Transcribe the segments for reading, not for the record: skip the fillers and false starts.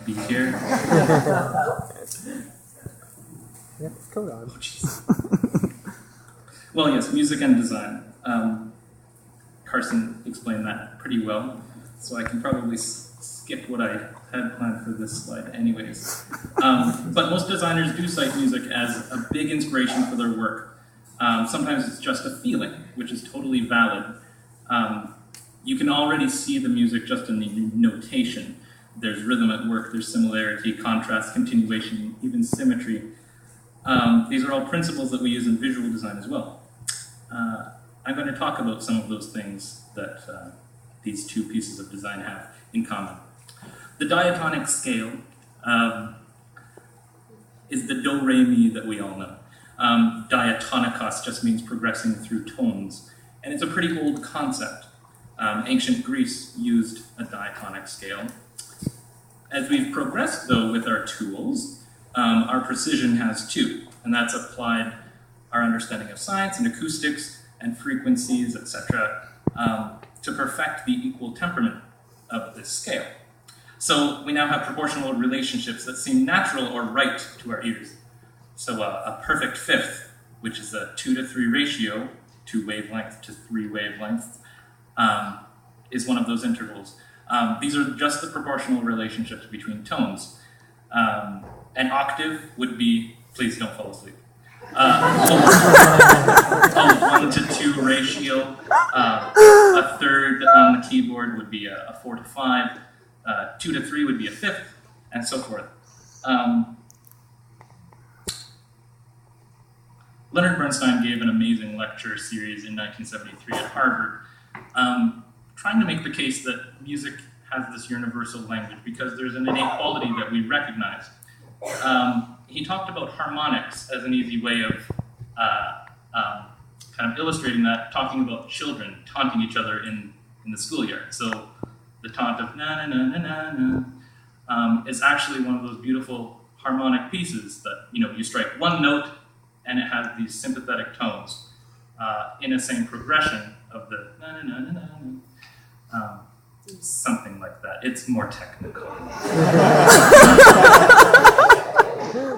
be here. Yeah, go on. Well, yes, music and design. Carson explained that pretty well, so I can probably skip what I had planned for this slide anyways. But most designers do cite music as a big inspiration for their work. Sometimes it's just a feeling, which is totally valid. You can already see the music just in the notation. There's rhythm at work, there's similarity, contrast, continuation, even symmetry. These are all principles that we use in visual design as well. I'm going to talk about some of those things that these two pieces of design have in common. The diatonic scale is the do-re-mi that we all know. Diatonikos just means progressing through tones, and it's a pretty old concept. Ancient Greece used a diatonic scale. As we've progressed, though, with our tools, our precision has too, and that's applied our understanding of science and acoustics and frequencies, etc., to perfect the equal temperament of this scale. So we now have proportional relationships that seem natural or right to our ears. So a perfect fifth, which is a 2-to-3 ratio, 2 wavelengths to 3 wavelengths, is one of those intervals. These are just the proportional relationships between tones. An octave would be, please don't fall asleep, a 1-to-2 ratio. A third on the keyboard would be a 4-to-5. 2-to-3 would be a fifth, and so forth. Leonard Bernstein gave an amazing lecture series in 1973 at Harvard, trying to make the case that music has this universal language because there's an innate quality that we recognize. He talked about harmonics as an easy way of kind of illustrating that, talking about children taunting each other in the schoolyard. So the taunt of na na na na na na is actually one of those beautiful harmonic pieces that you strike one note and it has these sympathetic tones in a same progression of the na na na na na na. Something like that. It's more technical.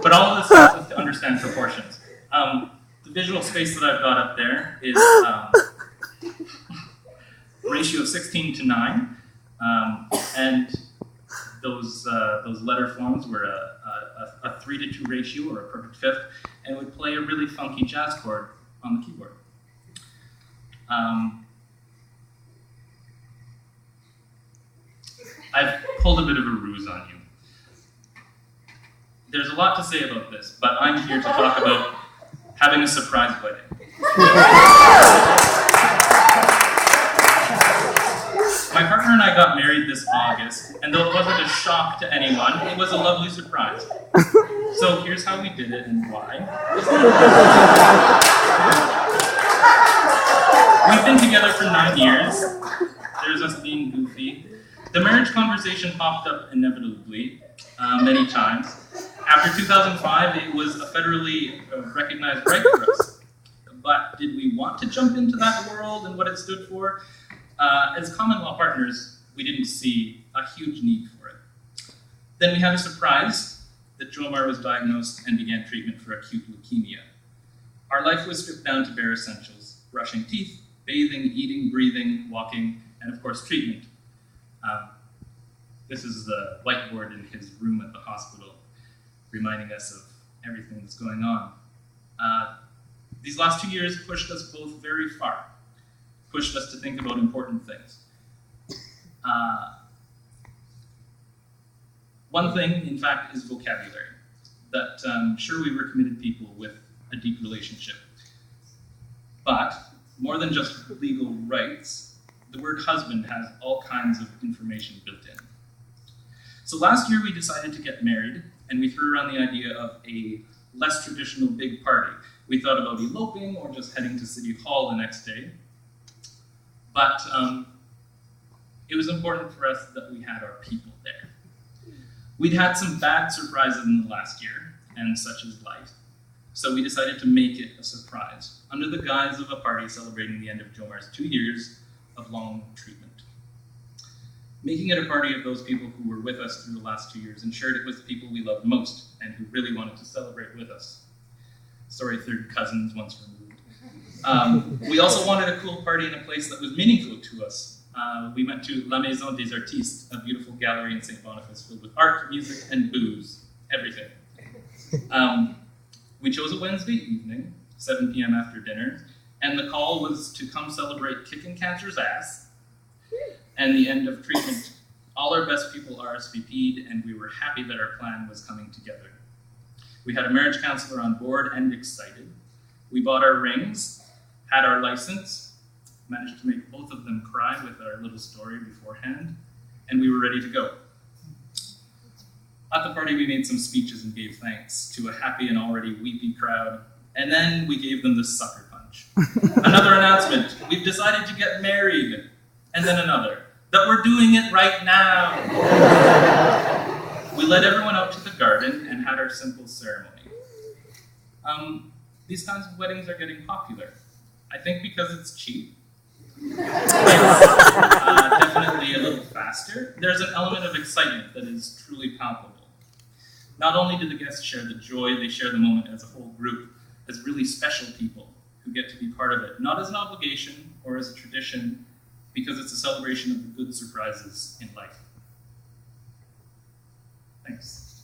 But all of this helps us to understand proportions. The visual space that I've got up there is a ratio of 16:9, and those letter forms were a 3-to-2 ratio, or a perfect fifth, and would play a really funky jazz chord on the keyboard. I've pulled a bit of a ruse on you. There's a lot to say about this, but I'm here to talk about having a surprise wedding. My partner and I got married this August, and though it wasn't a shock to anyone, it was a lovely surprise. So here's how we did it and why. We've been together for 9 years. There's us being goofy. The marriage conversation popped up inevitably many times. After 2005, it was a federally recognized right for us. But did we want to jump into that world and what it stood for? As common law partners, we didn't see a huge need for it. Then we had a surprise that Jomar was diagnosed and began treatment for acute leukemia. Our life was stripped down to bare essentials: brushing teeth, bathing, eating, breathing, walking, and of course treatment. This is the whiteboard in his room at the hospital, reminding us of everything that's going on. These last 2 years pushed us both very far, pushed us to think about important things. One thing, in fact, is vocabulary. That sure, we were committed people with a deep relationship, but more than just legal rights, the word husband has all kinds of information built in. So last year we decided to get married, and we threw around the idea of a less traditional big party. We thought about eloping or just heading to City Hall the next day. But it was important for us that we had our people there. We'd had some bad surprises in the last year, and such is life. So we decided to make it a surprise, under the guise of a party celebrating the end of Jomar's 2 years of long treatment. Making it a party of those people who were with us through the last 2 years ensured it was the people we loved most and who really wanted to celebrate with us. Sorry, third cousins once removed. We also wanted a cool party in a place that was meaningful to us. We went to La Maison des Artistes, a beautiful gallery in St. Boniface filled with art, music, and booze. Everything. We chose a Wednesday evening, 7 p.m. after dinner, and the call was to come celebrate kicking cancer's ass and the end of treatment. All our best people RSVP'd, and we were happy that our plan was coming together. We had a marriage counselor on board and excited. We bought our rings, had our license, managed to make both of them cry with our little story beforehand, and we were ready to go. At the party, we made some speeches and gave thanks to a happy and already weepy crowd, and then we gave them the sucker punch. Another announcement, we've decided to get married, and then another, that we're doing it right now. We led everyone out to the garden and had our simple ceremony. These kinds of weddings are getting popular. I think because it's cheap. Definitely a little faster. There's an element of excitement that is truly palpable. Not only do the guests share the joy, they share the moment as a whole group, as really special people who get to be part of it, not as an obligation or as a tradition, because it's a celebration of the good surprises in life. Thanks.